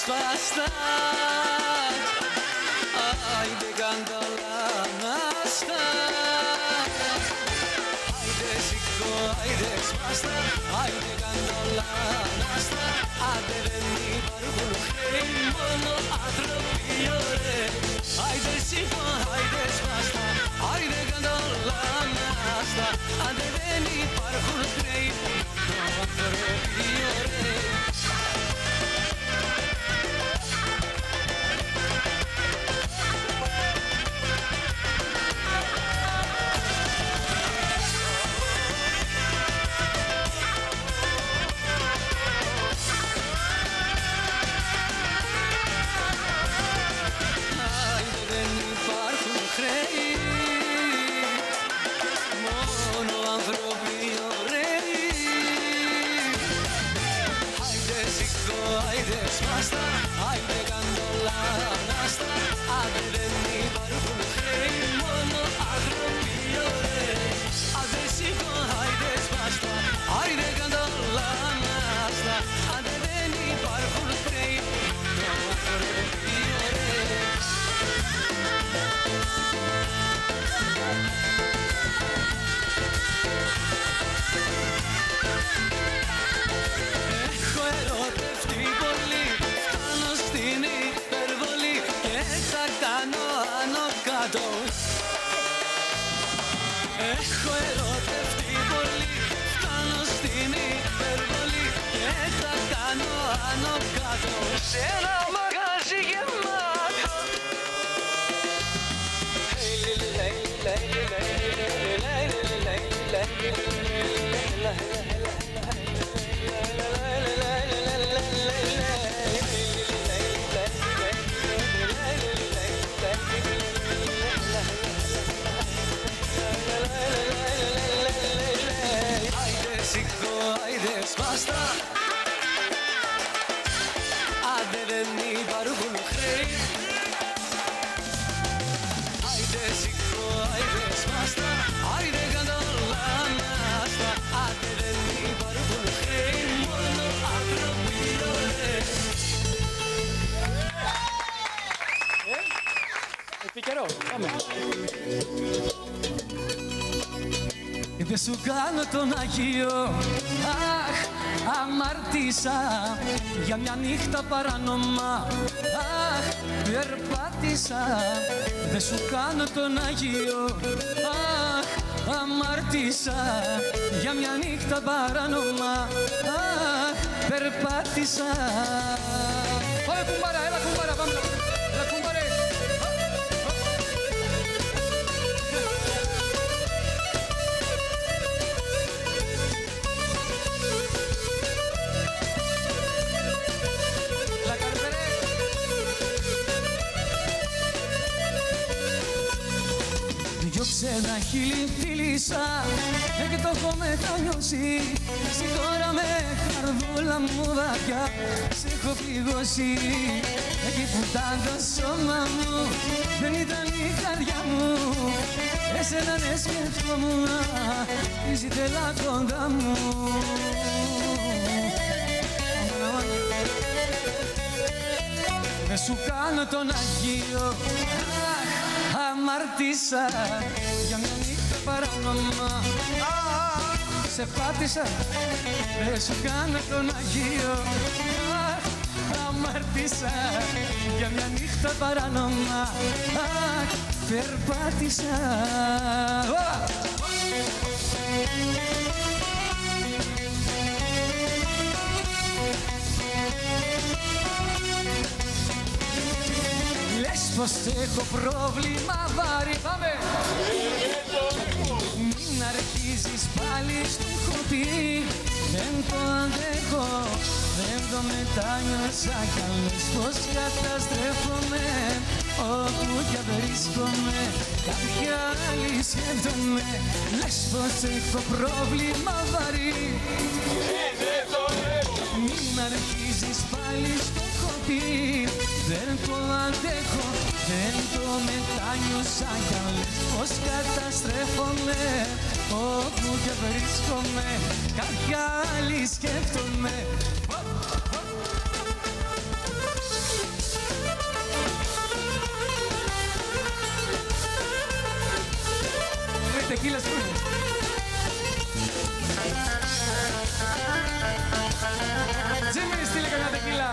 σπαστά. Άιντε κανταλά να στα. Άιντε σηκώ, άιντε σπαστά. Άιντε κανταλά να στα. Άντε δεν υπάρχουν χρέη, μόνο άνθρωποι ωραίοι. Άιντε σηκώ, άιντε σπαστά. Άιντε κανταλά να στα. Άντε δεν υπάρχουν χρέη, μόνο άνθρωποι ωραίοι. Άιντε καντολά να στα. Άντε δεν υπάρχουν χρέη, μόνο άνθρωποι ωραίοι. Άντε σηκώ, άιντε σπαστά. Άιντε καντολά να στα. Άντε δεν υπάρχουν χρέη, μόνο άνθρωποι ωραίοι. Έχω ερωτευτεί πολύ, φτάνω στην υπερβολή και τα κάνω άνω κάτω. Έχω ερωτευτεί πολύ, φτάνω στην υπερβολή και τα κάνω άνω κάτω. Σε ένα μαγαζί γεμάτο. Άιντε σηκώ, άιντε σπαστά. Άντε δεν υπάρχουν χρέη. Άιντε σηκώ, άιντε σπαστά. Άιντε καντολά να στα. Άντε δεν υπάρχουν χρέη, μόνο άνθρωποι ωραίοι. Επίκαιρο, πάμε. Δεν σου κάνω τον Αγίο, αχ, αμαρτήσα για μια νύχτα παράνομα, αχ, περπάτησα. Δεν σου κάνω τον Αγίο, αχ, αμαρτήσα για μια νύχτα παράνομα, αχ, περπάτησα. Πάμε κουμπάρα, έλα κουμπάρα, πάμε. Έλα κουμπάρε. Διώξε ένα χείλη φίλησα και το έχω μετανιώσει. Συγχώρα με καρδούλα μου βαθιά, σε έχω πληγώσει. Εκεί που ήταν το σώμα μου, δεν ήταν η καρδιά μου. Εσένα ναι σκεφτόμουν, ήθελα κοντά μου. Δεν σου κάνω τον Αγίο, αχ, αμαρτήσα για μια νύχτα παράνομα, σε πάτησα. Δεν σου κάνω τον Αγίο, αχ, αμαρτήσα για μια νύχτα παράνομα, αχ, περπάτησα. Λες πως έχω πρόβλημα βάρη, πάμε! Μην αρχίζεις πάλι στο χωτί, δεν το αντέχω, δεν το μετάνιωσα κι αν λες πως καταστρέφομαι, όπου κι αν βρίσκομαι, κάποια άλλη σκέφτομαι. Λες πως έχω πρόβλημα βαρύ, μην αρχίζεις πάλι στο χωτί, δεν το αντέχω, δεν το μετάνιωσα κι αν λες πως καταστρέφομαι, όπου και βρίσκομαι, κάποια άλλη σκέφτομαι. τεκίλες που είναι. Τζίμι, στείλε καμιά τεκίλα.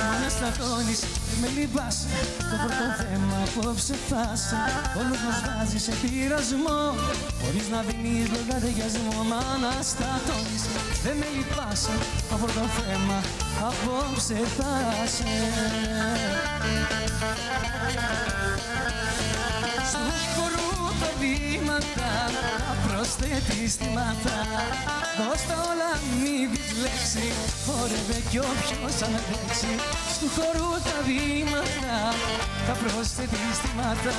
Μάνα στρατώνεις, με λυπάσαι. Το πρώτο θέμα απόψε φτάσε. Όλους μας βάζει σε πειρασμό, χωρίς να δίνεις λογαριασμό. Μάνα στρατώνεις, δεν με λυπάσαι. Το πρώτο θέμα απόψε φτάσε. Στου χορού τα βήματα, προσθέτεις θύματα. Δώσ' τα όλα, μη πεις λέξη, χόρευε κι όποιος αντέξει. Στου χορού τα βήματα, θα προσθέτεις θύματα.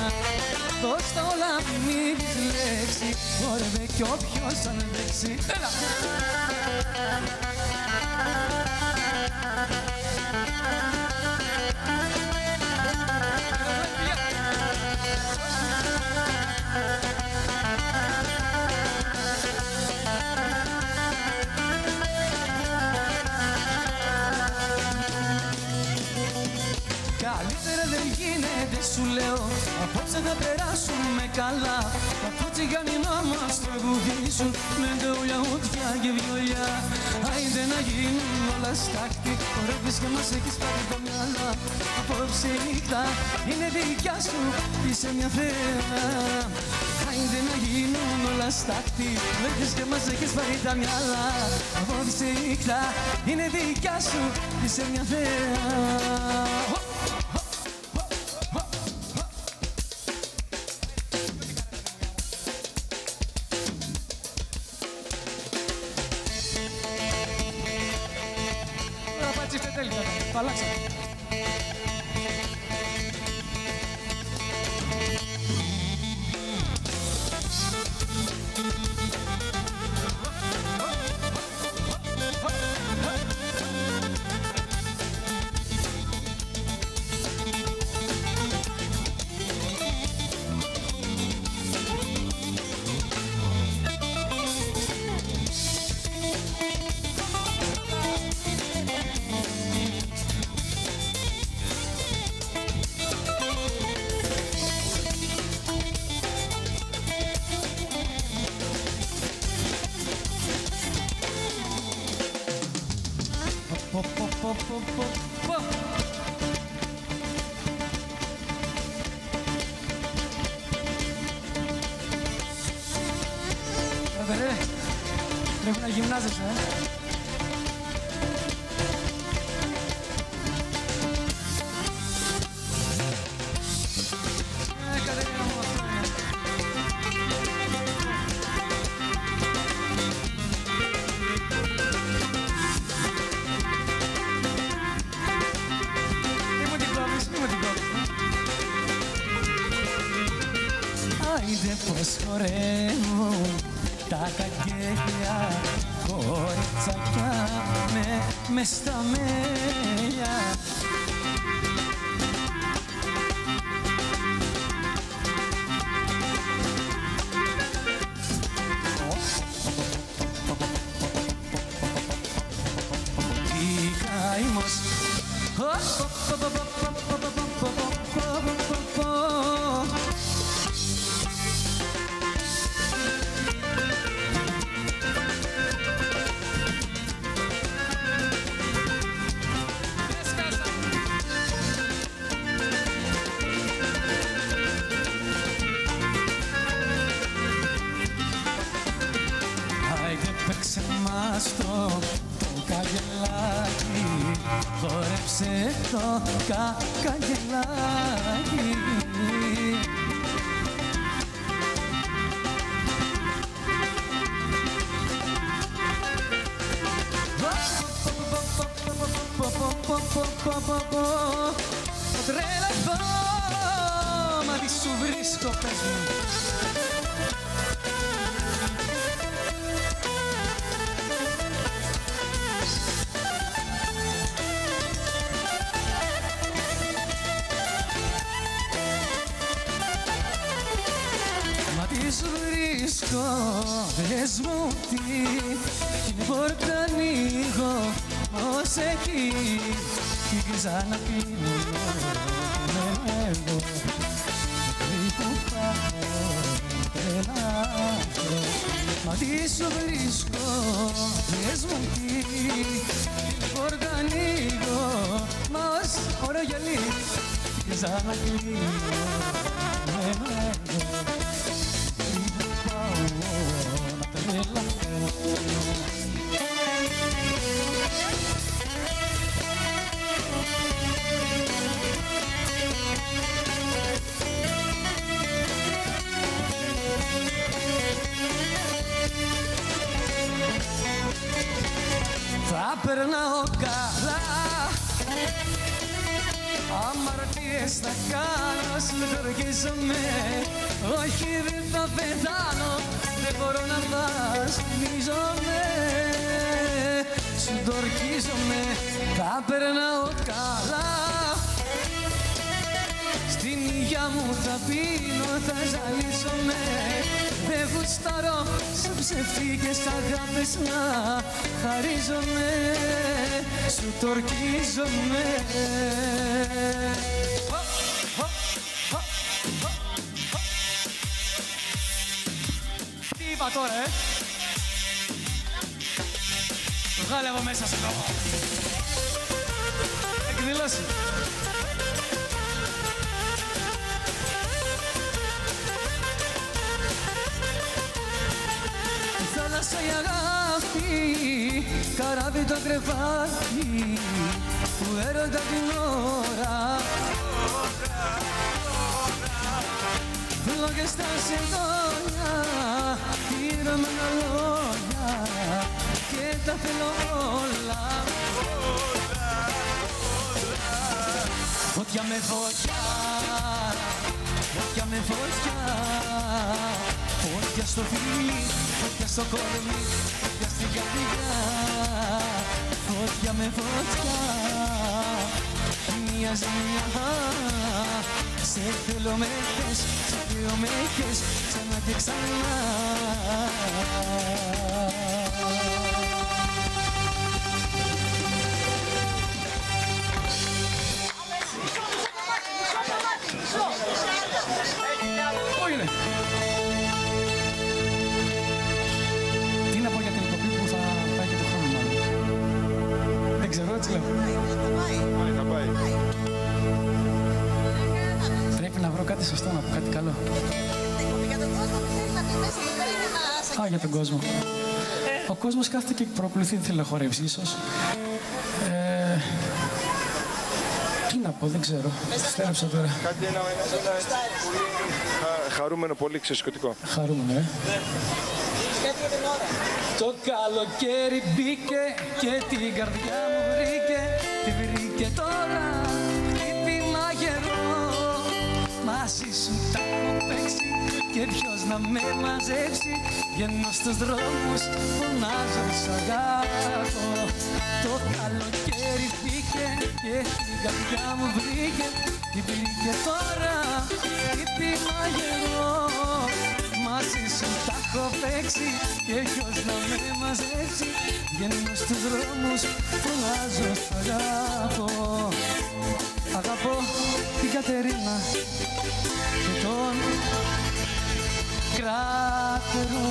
Δώσ' τα όλα, μη πεις λέξη, χόρευε κι όποιος αντέξει. Έλα! Καλύτερα δεν γίνεται, σου λέω. Απόψε θα περάσουμε καλά. Αυτό τσιγανινό μας τραγουδίσουν με ντόλια, ούτια και βιολιά. Άιντε να γίνουν όλα στάχτη. Χορεύεις και μας έχεις πάρει το μυαλό. Απόψε η νύχτα είναι δικιά σου, είσαι μια θέα. Άιντε να γίνουν όλα στάχτη. Χορεύεις και μας έχεις πάρει τα μυαλά. Απόψε η νύχτα είναι δικιά σου, είσαι μια θέα. Παλάξα. Πρέπει να γυμνάζεσαι, Κατερίνα μου, αυτό είναι. Μη μου την κόβεις, μη μου την κόβεις. Άιντε πως χορεύουν τα καγγέλια, κοριτσακιά μες στα μέλια. Τι καημός. Παίξε μας το καγελάκι, χόρεψε το καγελάκι. Θα τρελαθώ, μα τι σου βρίσκω, πες μου. Σου βρίσκω, πες μου τι, την πόρτα ανοίγω, ως προσέχει κι ξαναπίνω εγώ που πάω τρελάζω μα τι σου βρίσκω πες μου τι πόρτα ανοίγω μα ως ωραίο γυαλί κι ξαναπίνω εγώ που πάω να τρελαθώ. Θα περνάω καλά, αμαρτίες θα κάνω, συντορκίζομαι. Όχι δεν θα πεθάνω, δεν μπορώ να βασανίζομαι. Συντορκίζομαι, θα περνάω καλά. Στην υγειά μου θα πίνω, θα ζαλίζομαι. Δεν γουστάρω σε ψευτικές αγάπες να χαρίζομαι. Σου τορκίζομαι. Τι είπα τώρα, βγάλε από μέσα σε λόγο. Εκδηλώσει. Θάλασσα η αγάπη, καράβι το κρεβάτι που έρωτα την ώρα. Λόγια στα σεντόνια, πειραμένα λόγια και τα θέλω όλα. Φωτιά με φωτιά, φωτιά με φωτιά. Φωτιά στο φίλι, φωτιά στο κορμί, φωτιά στην καρδιά. Φωτιά με φωτιά, μια ζημιά. Σε θέλω με χες, σε θέλω με χες, ξανά και ξανά. Πού είναι? Τι να πω για την εκπομπή που θα πάει και το χρόνο μάλλον. Δεν ξέρω, έτσι λέω. Θα πάει. Πρέπει να βρω κάτι σωστό, να πω κάτι καλό. Για τον κόσμο που θέλει να πει μέσα στην περίπτωση. Α, για τον κόσμο. Ο κόσμος κάθεται και προπληθεί τη τηλεχορεύση, ίσως. Τι να πω, δεν ξέρω. Στέρεψα τώρα. Κάτι ένα πολύ χαρούμενο, πολύ ξεσκωτικό. Χαρούμενο, Κάτι για την ώρα. Το καλοκαίρι μπήκε και την καρδιά μου βρήκε. Τη βρήκε τώρα, χτύπημα γερό. Μαζί σου τα έχω παίξει και ποιος να με μαζέψει. Βγαίνω στους δρόμους, φωνάζω σ' αγάπω. Το καλοκαίρι μπήκε και την καρδιά μου βρήκε. Τη βρήκε τώρα, χτύπημα γερό. Μαζί σου τα έχω παίξει και ποιος να με μαζέψει. Βγαίνω στους δρόμους, φωνάζω σ' αγάπω. Αγαπώ την Κατερίνα και τον Κράτερο.